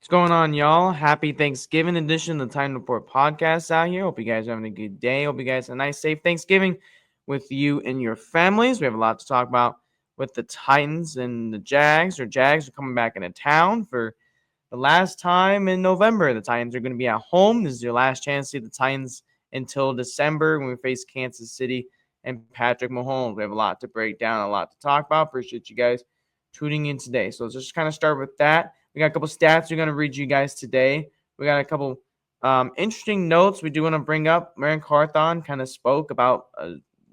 What's going on, y'all? Happy Thanksgiving edition of the Time Report podcast out here. Hope you guys are having a good day. Hope you guys have a nice, safe Thanksgiving with you and your families. We have a lot to talk about with the Titans and the Jags. Jags are coming back into town for the last time in November. The Titans are going to be at home. This is your last chance to see the Titans until December when we face Kansas City and Patrick Mahomes. We have a lot to break down, a lot to talk about. Appreciate you guys tuning in today. So let's just kind of start with that. We got a couple stats we're going to read you guys today. We got a couple interesting notes we do want to bring up. Marion Carthon kind of spoke about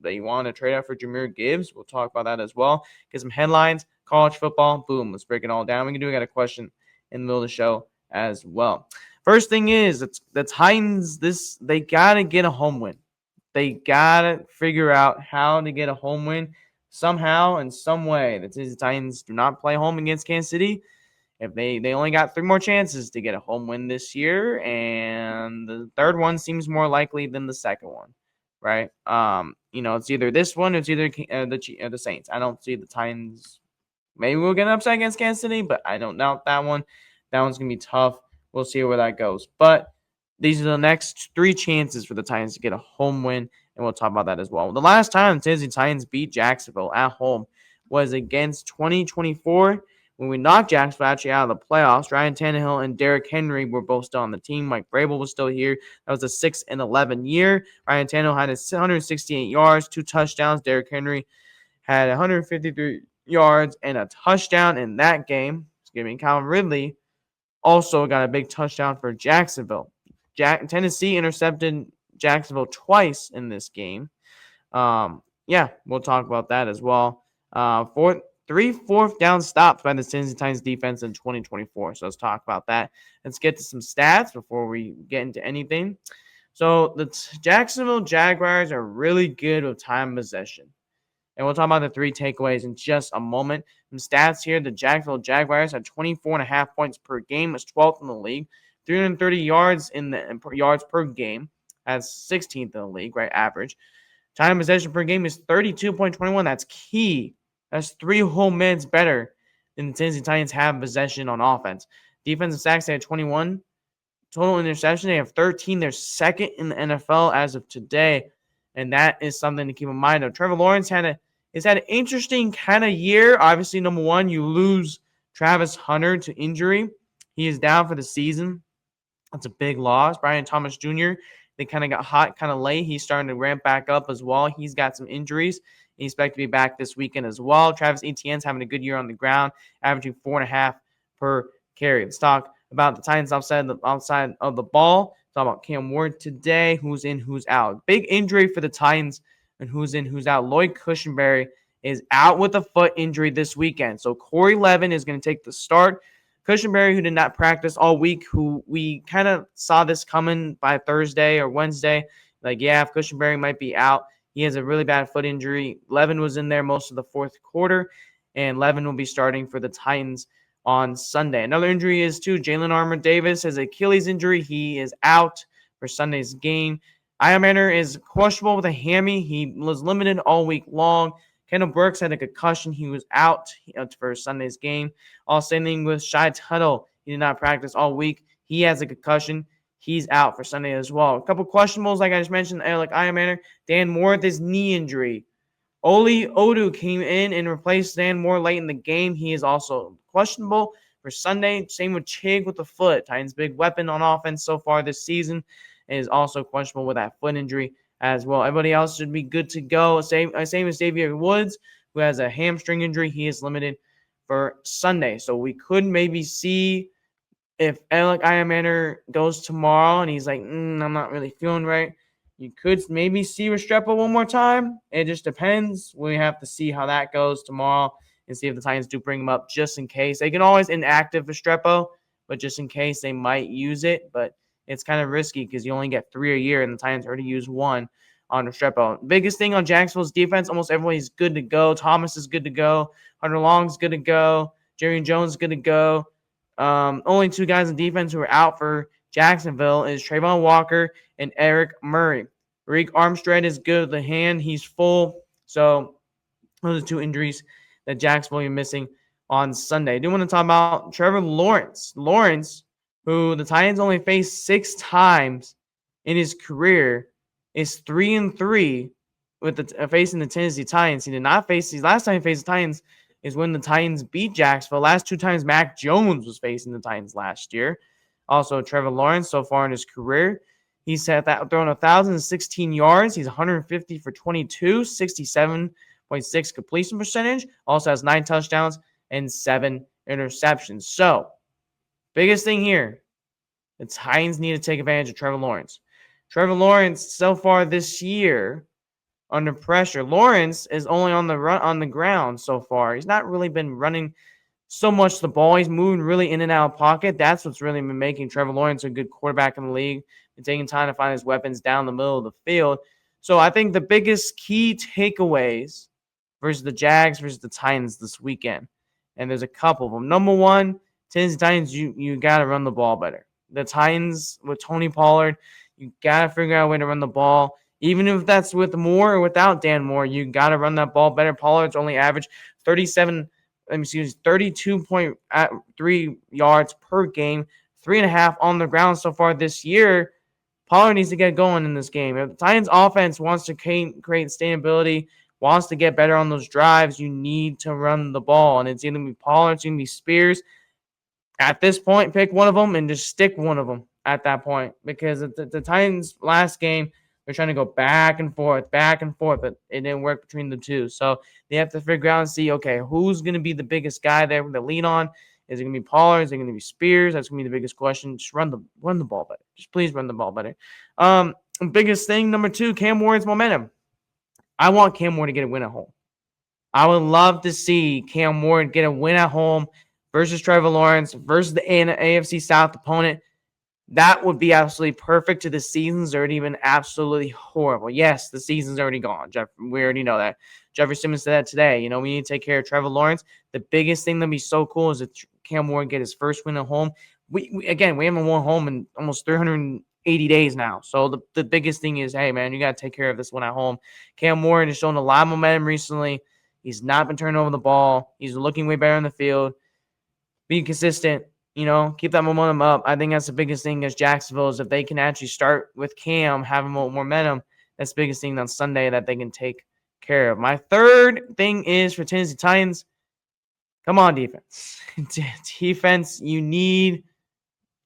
that you want to trade out for Jahmyr Gibbs. We'll talk about that as well. Get some headlines, college football. Boom, let's break it all down. We got a question in the middle of the show as well. First thing is, it's the Titans. They gotta get a home win. They gotta figure out how to get a home win somehow in some way. The Titans do not play home against Kansas City. If they only got 3 more chances to get a home win this year, and the third one seems more likely than the second one, right? It's either this one, or it's either the Saints. I don't see the Titans. Maybe we'll get an upset against Kansas City, but I don't doubt that one. That one's going to be tough. We'll see where that goes. But these are the next 3 chances for the Titans to get a home win, and we'll talk about that as well. The last time the Tennessee Titans beat Jacksonville at home was against 2024 when we knocked Jacksonville actually out of the playoffs. Ryan Tannehill and Derrick Henry were both still on the team. Mike Vrabel was still here. That was a 6-11 year. Ryan Tannehill had 168 yards, 2 touchdowns. Derrick Henry had 153 yards and a touchdown in that game. Excuse me. Calvin Ridley also got a big touchdown for Jacksonville. Tennessee intercepted Jacksonville twice in this game. We'll talk about that as well. 3 fourth down stops by the Tennessee Titans defense in 2024. So let's talk about that. Let's get to some stats before we get into anything. So the Jacksonville Jaguars are really good with time possession. And we'll talk about the 3 takeaways in just a moment. Some stats here, the Jacksonville Jaguars had 24.5 points per game, was 12th in the league. 330 yards in the yards per game, as 16th in the league, right, average. Time possession per game is 32.21. That's key. That's 3 whole minutes better than the Tennessee Titans have possession on offense. Defensive sacks, they had 21. Total interception, they have 13. They're second in the NFL as of today, and that is something to keep in mind. Trevor Lawrence had an interesting kind of year. Obviously, number one, you lose Travis Hunter to injury. He is down for the season. That's a big loss. Brian Thomas Jr., they kind of got hot kind of late. He's starting to ramp back up as well. He's got some injuries. He's expected to be back this weekend as well. Travis Etienne's having a good year on the ground, averaging 4.5 per carry. Let's talk about the Titans outside of the ball. Talk about Cam Ward today, who's in, who's out. Big injury for the Titans, and who's in, who's out. Lloyd Cushenberry is out with a foot injury this weekend. So Corey Levin is going to take the start. Cushenberry, who did not practice all week, who we kind of saw this coming by Thursday or Wednesday. If Cushenberry might be out, he has a really bad foot injury. Levin was in there most of the fourth quarter, and Levin will be starting for the Titans on Sunday. Another injury is, too, Jalen Armour-Davis has an Achilles injury. He is out for Sunday's game. Iomanner is questionable with a hammy. He was limited all week long. Kendall Brooks had a concussion. He was out for Sunday's game. Same thing with Shy Tuttle. He did not practice all week. He has a concussion. He's out for Sunday as well. A couple questionables, like I just mentioned, like Iomanner. Dan Moore with his knee injury. Oli Odu came in and replaced Dan Moore late in the game. He is also questionable for Sunday. Same with Chig with the foot. Titans' big weapon on offense so far this season is also questionable with that foot injury as well. Everybody else should be good to go. Same as Xavier Woods, who has a hamstring injury. He is limited for Sunday. So we could maybe see if Alec Iomanner goes tomorrow and he's like, I'm not really feeling right. You could maybe see Restrepo one more time. It just depends. We have to see how that goes tomorrow and see if the Titans do bring him up just in case. They can always inactive Restrepo, but just in case they might use it. But it's kind of risky because you only get 3 a year, and the Titans already use 1 on Restrepo. Biggest thing on Jacksonville's defense, almost everybody's good to go. Thomas is good to go. Hunter Long's good to go. Jerry Jones is good to go. Only 2 guys on defense who are out for Jacksonville is Trayvon Walker and Eric Murray. Rick Armstead is good with the hand. He's full. So those are 2 injuries that Jacksonville will be missing on Sunday. I do want to talk about Trevor Lawrence. Lawrence who the Titans only faced 6 times in his career, is 3-3 with facing the Tennessee Titans. He did not face these last time he faced the Titans is when the Titans beat Jacksonville. Last 2 times Mac Jones was facing the Titans last year. Also, Trevor Lawrence so far in his career, he's thrown 1,016 yards. He's 150 for 22, 67.6 completion percentage. Also has 9 touchdowns and 7 interceptions. So, biggest thing here, the Titans need to take advantage of Trevor Lawrence. Trevor Lawrence so far this year under pressure. Lawrence is only on the ground so far. He's not really been running so much the ball. He's moving really in and out of pocket. That's what's really been making Trevor Lawrence a good quarterback in the league and taking time to find his weapons down the middle of the field. So I think the biggest key takeaways versus the Jags versus the Titans this weekend, and there's a couple of them. Number one, Tennessee Titans, you got to run the ball better. The Titans with Tony Pollard, you got to figure out a way to run the ball. Even if that's with Moore or without Dan Moore, you got to run that ball better. Pollard's only averaged 32.3 yards per game, 3.5 on the ground so far this year. Pollard needs to get going in this game. If the Titans offense wants to create sustainability, wants to get better on those drives, you need to run the ball. And it's either going to be Pollard, it's going to be Spears. At this point, pick one of them and just stick one of them at that point. Because the Titans last game, they're trying to go back and forth, but it didn't work between the two. So they have to figure out and see, okay, who's going to be the biggest guy there to lean on? Is it going to be Pollard? Is it going to be Spears? That's going to be the biggest question. Just run the ball better. Just please run the ball better. Biggest thing, number 2, Cam Ward's momentum. I want Cam Ward to get a win at home. I would love to see Cam Ward get a win at home versus Trevor Lawrence versus the AFC South opponent. That would be absolutely perfect. To the season's already been absolutely horrible. Yes, the season's already gone. We already know that. Jeffrey Simmons said that today. We need to take care of Trevor Lawrence. The biggest thing that'd be so cool is if Cam Ward get his first win at home. We haven't won home in almost 380 days now. So the biggest thing is, hey, man, you got to take care of this one at home. Cam Ward has shown a lot of momentum recently. He's not been turning over the ball. He's looking way better in the field. Being consistent. Keep that momentum up. I think that's the biggest thing as Jacksonville is if they can actually start with Cam having more momentum. That's the biggest thing on Sunday that they can take care of. My third thing is for Tennessee Titans. Come on, defense. Defense, you need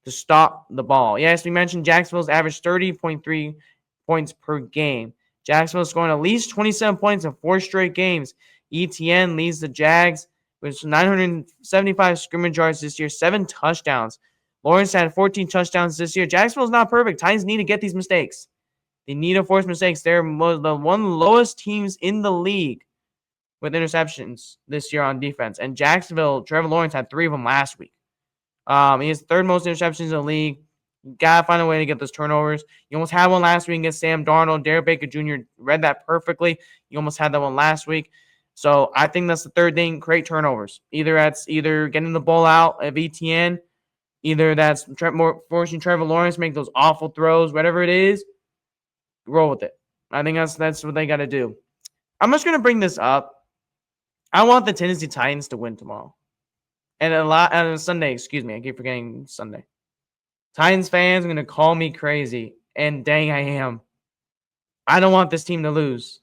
to stop the ball. Yes, we mentioned Jacksonville's average 30.3 points per game. Jacksonville's scoring at least 27 points in 4 straight games. ETN leads the Jags with 975 scrimmage yards this year, 7 touchdowns. Lawrence had 14 touchdowns this year. Jacksonville's not perfect. Titans need to get these mistakes. They need to force mistakes. They're one of the lowest teams in the league with interceptions this year on defense. And Jacksonville, Trevor Lawrence had 3 of them last week. He has the 3rd most interceptions in the league. You got to find a way to get those turnovers. You almost had one last week against Sam Darnold. Derek Baker Jr. read that perfectly. You almost had that one last week. So I think that's the third thing, create turnovers. Either getting the ball out of ETN, either that's forcing Trevor Lawrence to make those awful throws, whatever it is, roll with it. I think that's what they got to do. I'm just going to bring this up. I want the Tennessee Titans to win tomorrow. And Sunday, excuse me. I keep forgetting Sunday. Titans fans are going to call me crazy. And dang, I am. I don't want this team to lose.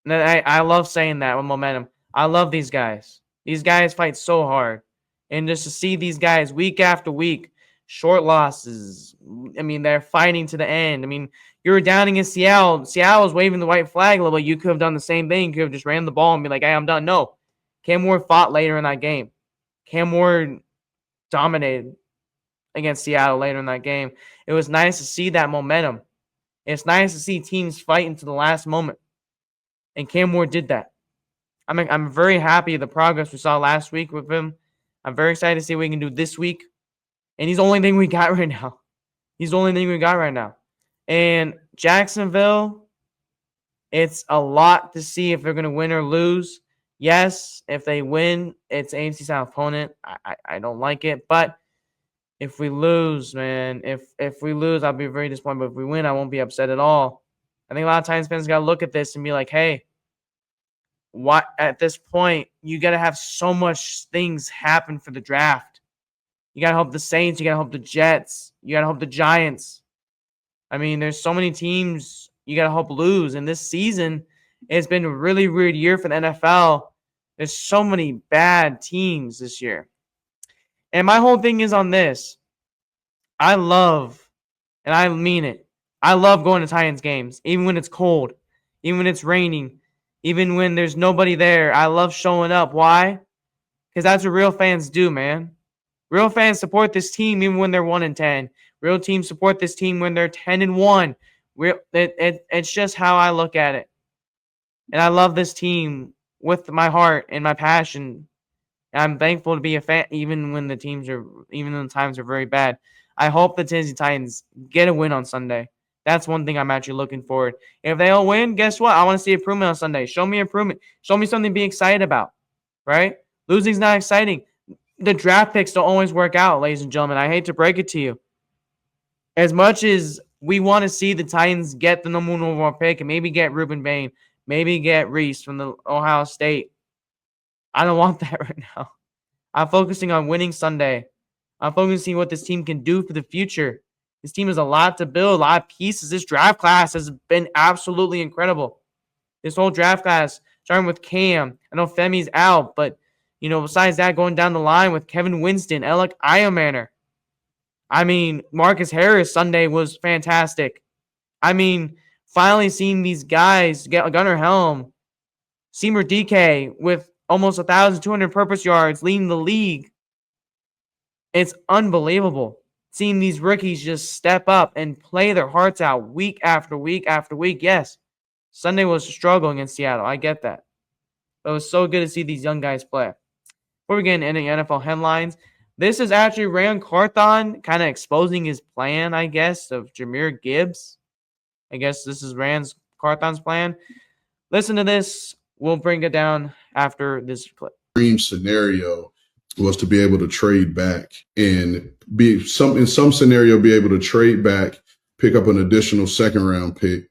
I love saying that with momentum. I love these guys. These guys fight so hard. And just to see these guys week after week, short losses. They're fighting to the end. You were down against Seattle. Seattle was waving the white flag a little bit. You could have done the same thing. You could have just ran the ball and be like, hey, I'm done. No. Cam Ward fought later in that game. Cam Ward dominated against Seattle later in that game. It was nice to see that momentum. It's nice to see teams fighting to the last moment. And Cam Ward did that. I'm very happy with the progress we saw last week with him. I'm very excited to see what he can do this week. And he's the only thing we got right now. And Jacksonville, it's a lot to see if they're going to win or lose. Yes, if they win, it's AFC South opponent. I don't like it. But if we lose, man, if we lose, I'll be very disappointed. But if we win, I won't be upset at all. I think a lot of Titans fans got to look at this and be like, hey, what at this point, you got to have so much things happen for the draft. You got to hope the Saints. You got to hope the Jets. You got to hope the Giants. I mean, there's so many teams you got to hope lose. And this season, it's been a really weird year for the NFL. There's so many bad teams this year. And my whole thing is on this. I love, and I mean it, I love going to Titans games, even when it's cold, even when it's raining, even when there's nobody there. I love showing up. Why? Because that's what real fans do, man. Real fans support this team even when they're 1-10. Real teams support this team when they're 10-1. It's just how I look at it. And I love this team with my heart and my passion. I'm thankful to be a fan, even when the times are very bad. I hope the Tennessee Titans get a win on Sunday. That's one thing I'm actually looking forward. If they don't win, guess what? I want to see improvement on Sunday. Show me improvement. Show me something to be excited about, right? Losing's not exciting. The draft picks don't always work out, ladies and gentlemen. I hate to break it to you. As much as we want to see the Titans get the number one overall pick and maybe get Reuben Bain, maybe get Reese from the Ohio State, I don't want that right now. I'm focusing on winning Sunday. I'm focusing on what this team can do for the future. This team has a lot to build, a lot of pieces. This draft class has been absolutely incredible. This whole draft class, starting with Cam. I know Femi's out, but, besides that, going down the line with Kevin Winston, Alec Iomanner. I mean, Marcus Harris Sunday was fantastic. I mean, finally seeing these guys get Gunnar Helm, Seymour DK with almost 1,200 purpose yards, leading the league. It's unbelievable seeing these rookies just step up and play their hearts out week after week after week. Yes, Sunday was a struggle against Seattle. I get that. But it was so good to see these young guys play. Before we get into NFL headlines, this is actually Ran Carthon kind of exposing his plan, I guess, of Jahmyr Gibbs. I guess this is Carthon's plan. Listen to this. We'll bring it down after this clip. Dream scenario was to be able to trade back and in some scenario be able to trade back, pick up an additional second-round pick,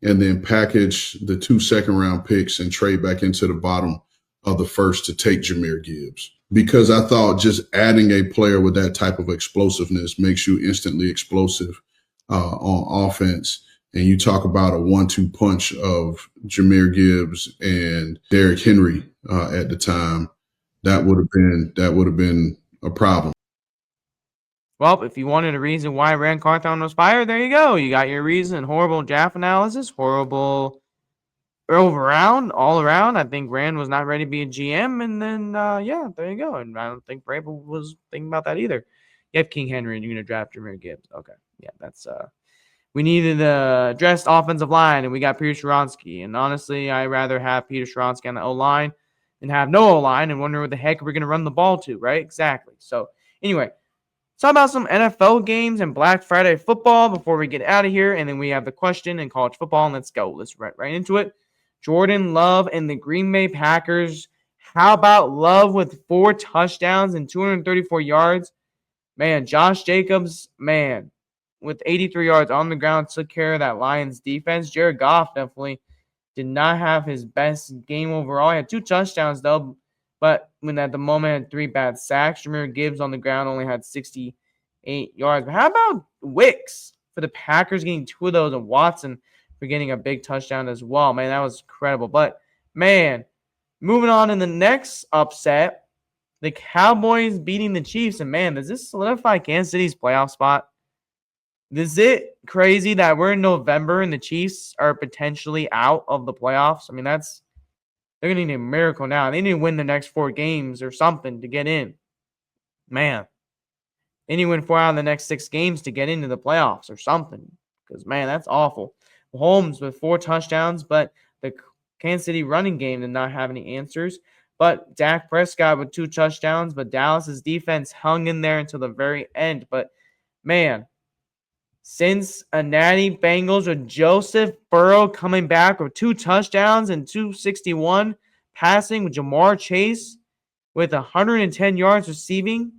and then package the 2 second-round picks and trade back into the bottom of the first to take Jahmyr Gibbs. Because I thought just adding a player with that type of explosiveness makes you instantly explosive on offense. And you talk about a 1-2 punch of Jahmyr Gibbs and Derrick Henry at the time. That would have been a problem. Well, if you wanted a reason why Ran Carthon was fired, there you go. You got your reason. Horrible draft analysis, horrible all around. I think Rand was not ready to be a GM, and then there you go. And I don't think Vrabel was thinking about that either. You have King Henry, and you're gonna draft Jahmyr Gibbs. Okay, yeah, that's we needed a dressed offensive line, and we got Peter Skoronsky. And honestly, I'd rather have Peter Skoronsky on the O-line than have no O-line and wonder what the heck we're going to run the ball to, right? Exactly. So, anyway, let's talk about some NFL games and Black Friday football before we get out of here. And then we have the question in college football, and let's go. Let's right into it. Jordan Love and the Green Bay Packers. How about Love with 4 touchdowns and 234 yards? Man, Josh Jacobs, with 83 yards on the ground, took care of that Lions defense. Jared Goff definitely did not have his best game overall. He had 2 touchdowns, though, but at the moment had 3 bad sacks. Jahmyr Gibbs on the ground only had 68 yards. But how about Wicks for the Packers getting 2 of those, and Watson for getting a big touchdown as well? Man, that was incredible. But, moving on in the next upset, the Cowboys beating the Chiefs. And, does this solidify Kansas City's playoff spot? Is it crazy that we're in November and the Chiefs are potentially out of the playoffs? I mean, they're going to need a miracle now. They need to win the next 4 games or something to get in. Man, they need to win 4 out of the next 6 games to get into the playoffs or something. Because, that's awful. Holmes with 4 touchdowns, but the Kansas City running game did not have any answers. But Dak Prescott with 2 touchdowns, but Dallas's defense hung in there until the very end. But, Cincinnati Bengals with Joseph Burrow coming back with 2 touchdowns and 261 passing, with Jamar Chase with 110 yards receiving.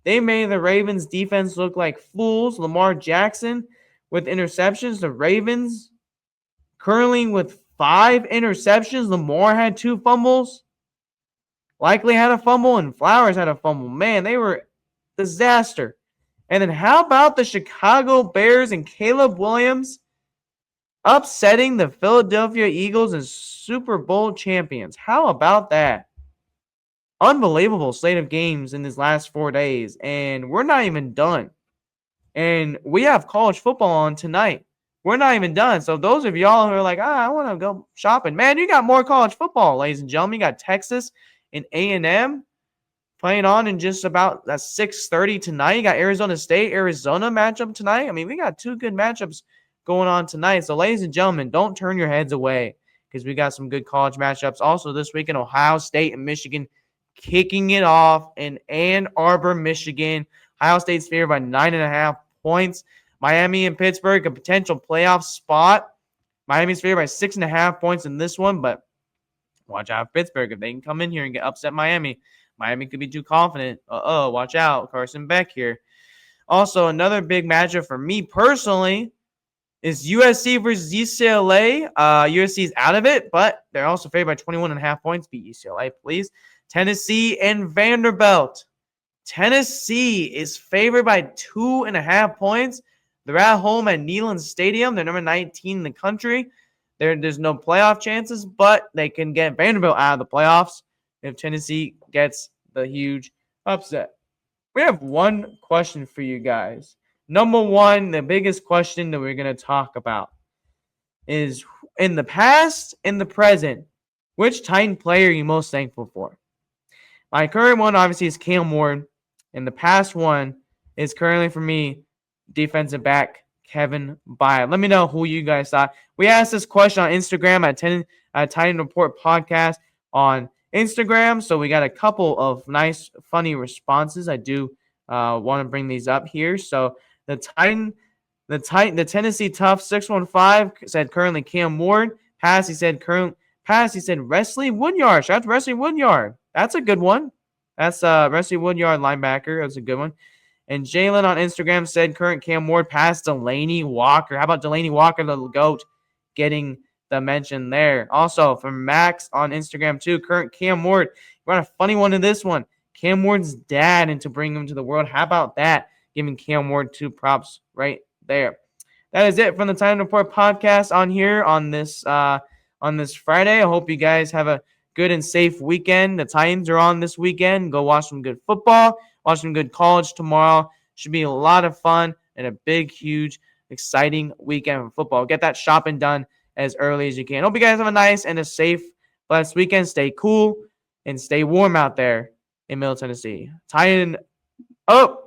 They made the Ravens defense look like fools. Lamar Jackson with interceptions. The Ravens currently with 5 interceptions. Lamar had 2 fumbles. Likely had a fumble, and Flowers had a fumble. Man, the Disaster. And then how about the Chicago Bears and Caleb Williams upsetting the Philadelphia Eagles as Super Bowl champions? How about that? Unbelievable slate of games in these last 4 days, and we're not even done. And we have college football on tonight. We're not even done. So those of y'all who are like, I want to go shopping, man, you got more college football, ladies and gentlemen. You got Texas and A&M playing on in just about at 6:30 tonight. You got Arizona State, Arizona matchup tonight. I mean, we got two good matchups going on tonight. So, ladies and gentlemen, don't turn your heads away because we got some good college matchups. Also, this weekend, Ohio State and Michigan kicking it off in Ann Arbor, Michigan. Ohio State's favored by 9.5 points. Miami and Pittsburgh, a potential playoff spot. Miami's favored by 6.5 points in this one, but watch out for Pittsburgh. If they can come in here and get upset Miami could be too confident. Watch out. Carson Beck here. Also, another big matchup for me personally is USC versus UCLA. USC is out of it, but they're also favored by 21.5 points. Beat UCLA, please. Tennessee and Vanderbilt. Tennessee is favored by 2.5 points. They're at home at Neyland Stadium. They're number 19 in the country. There's no playoff chances, but they can get Vanderbilt out of the playoffs if Tennessee gets the huge upset. We have one question for you guys. Number one, the biggest question that we're going to talk about is in the past, in the present, which Titan player are you most thankful for? My current one, obviously, is Cam Ward. And the past one is currently, for me, defensive back Kevin Byard. Let me know who you guys thought. We asked this question on Instagram at Titan Report Podcast on Instagram. So we got a couple of nice, funny responses. I do want to bring these up here. So the Tennessee Tough 615 said currently Cam Ward. He said Wesley Woodyard. Shout out to Wesley Woodyard. That's a good one. That's Wesley Woodyard, linebacker. That's a good one. And Jalen on Instagram said current Cam Ward past Delanie Walker. How about Delanie Walker, the GOAT, getting the mention there? Also, from Max on Instagram too, current Cam Ward. You got a funny one in this one. Cam Ward's dad and to bring him to the world. How about that? Giving Cam Ward 2 props right there. That is it from the Titan Report podcast on here on this Friday. I hope you guys have a good and safe weekend. The Titans are on this weekend. Go watch some good football. Watch some good college tomorrow. Should be a lot of fun and a big, huge, exciting weekend of football. Get that shopping done as early as you can. Hope you guys have a nice and a safe, blessed weekend. Stay cool and stay warm out there in Middle Tennessee. Titan up.